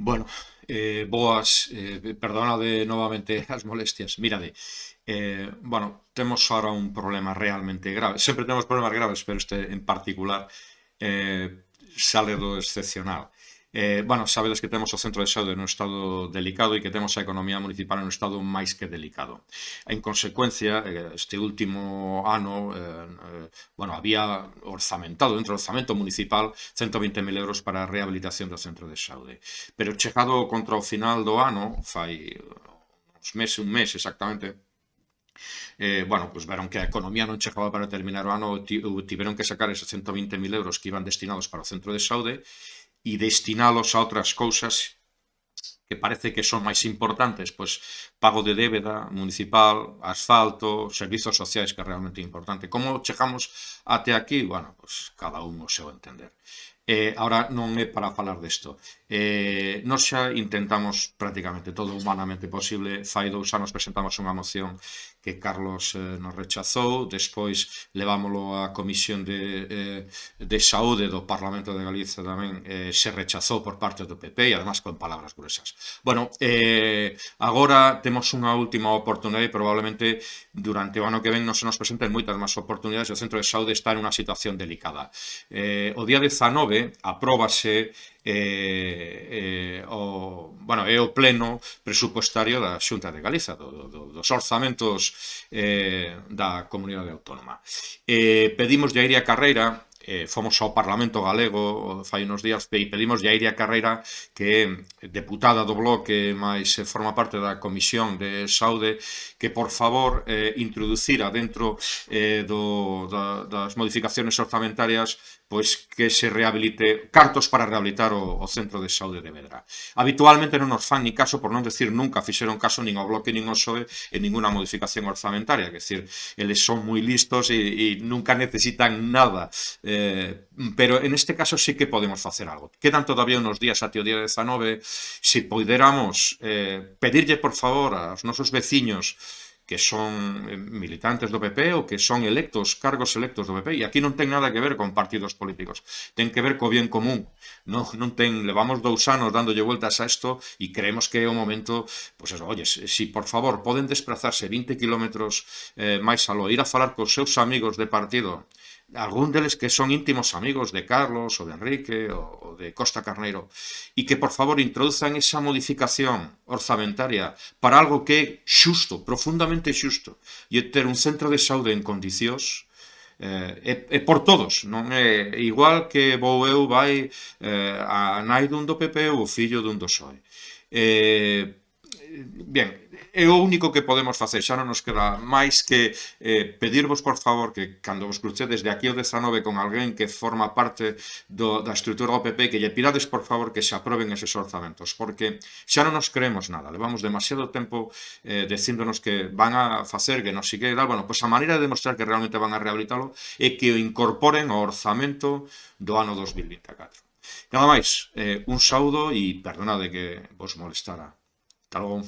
Bueno, boas, perdonade novamente as molestias. Mirade, bueno, temos ahora un problema realmente grave. Sempre temos problemas graves, pero este en particular sale do excepcional. Bueno, sabedes que temos o centro de saúde nun estado delicado e que temos a economía municipal nun estado máis que delicado. En consecuencia, este último ano, bueno, había orzamentado dentro do orzamento municipal 120.000 euros para a rehabilitación do centro de saúde. Pero chegado contra o final do ano, fai uns meses, un mes exactamente, bueno, pues veron que a economía non chegaba para terminar o ano, tiveron que sacar esos 120.000 euros que iban destinados para o centro de saúde e destinalos a outras cousas que parece que son máis importantes, pois pago de débeda municipal, asfalto, servizos sociais, que é realmente importante. Como chegamos até aquí? Bueno, pois cada un o seu entender. Ahora non é para falar desto. Nos xa intentamos prácticamente todo humanamente posible. Fai 2 anos presentamos unha moción que Carlos nos rechazou, despois levámolo á Comisión de Saúde do Parlamento de Galicia tamén, se rechazou por parte do PP e además con palabras gruesas. Bueno, agora temos unha última oportunidade e probablemente durante o ano que ven non se nos presenten moitas máis oportunidades e o centro de saúde está en unha situación delicada. O día 19 apróbase é o pleno presupuestario da Xunta de Galiza, dos orzamentos da comunidade autónoma. Pedimos a Iria Carreira, fomos ao Parlamento Galego fai uns días e pedimos a Iria Carreira, que é deputada do Bloque, mais forma parte da Comisión de Saúde, que por favor introducira dentro das modificaciones orzamentarias pois que se rehabilite cartos para rehabilitar o centro de saúde de Vedra. Habitualmente non nos fan ni caso, por non decir nunca fixeron caso nin ao Bloque nin ao PSOE en ninguna modificación orzamentaria, que decir, eles son moi listos e nunca necesitan nada, pero en este caso sí que podemos facer algo. Quedan todavía unos días até o día 19, se poderamos pedirlle por favor aos nosos veciños que son militantes do PP ou que son electos, cargos electos do PP, e aquí non ten nada que ver con partidos políticos, ten que ver co bien común. Non ten, levamos 2 anos dándolle vueltas a isto e creemos que é o momento, pois eso, oye, si por favor poden desplazarse 20 kilómetros máis aló, ir a falar cos seus amigos de partido, algún deles que son íntimos amigos de Carlos ou de Enrique ou de Costa Carneiro, e que por favor introduzan esa modificación orzamentaria para algo que é xusto, profundamente xusto, e ter un centro de saúde en condicións é por todos, non é igual que vou eu vai a nai dun do PP ou o fillo dun do PSOE. Bien, é o único que podemos facer, xa non nos queda máis que pedirvos por favor que cando vos crucedes de aquí ao 19 con alguén que forma parte da estrutura do PP, que lle pirades por favor que se aproben eses orzamentos, porque xa non nos creemos nada, levamos demasiado tempo dicíndonos que van a facer que non sigue tal, bueno, pois a maneira de demostrar que realmente van a rehabilitalo é que o incorporen ao orzamento do ano 2024. Nada máis, un saúdo e perdonade que vos molestara. Hasta logo.